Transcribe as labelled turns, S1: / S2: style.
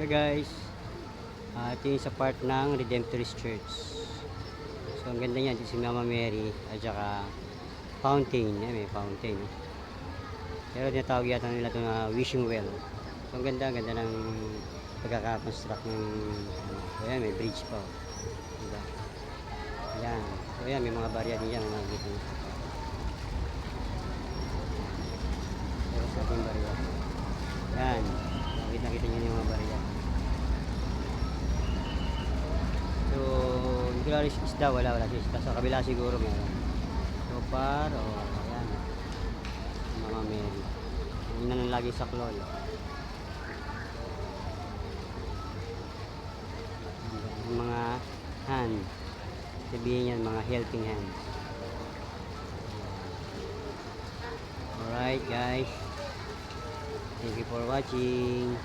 S1: So guys, ito yung sa part ng Redemptorist Church. So ang ganda niyan, si Mama Mary at saka fountain. May fountain. Pero tinatawag yata nila ito na wishing well. So ang ganda ng pagkakakonstruct ng so yan, may bridge pa. Diba? Yan. So yan, may mga barya din yan. Makikita nyo. Pero sa ating barya. Yan. Nakita nyo yung mga barya. So, hindi ko lang isda. Wala si isda. Sa kabila siguro meron. So far, ayan. Mama Mary. Hindi na lang lagi sa klol. Mga hand, sabihin yan, mga helping hands. Alright guys, thank you for watching.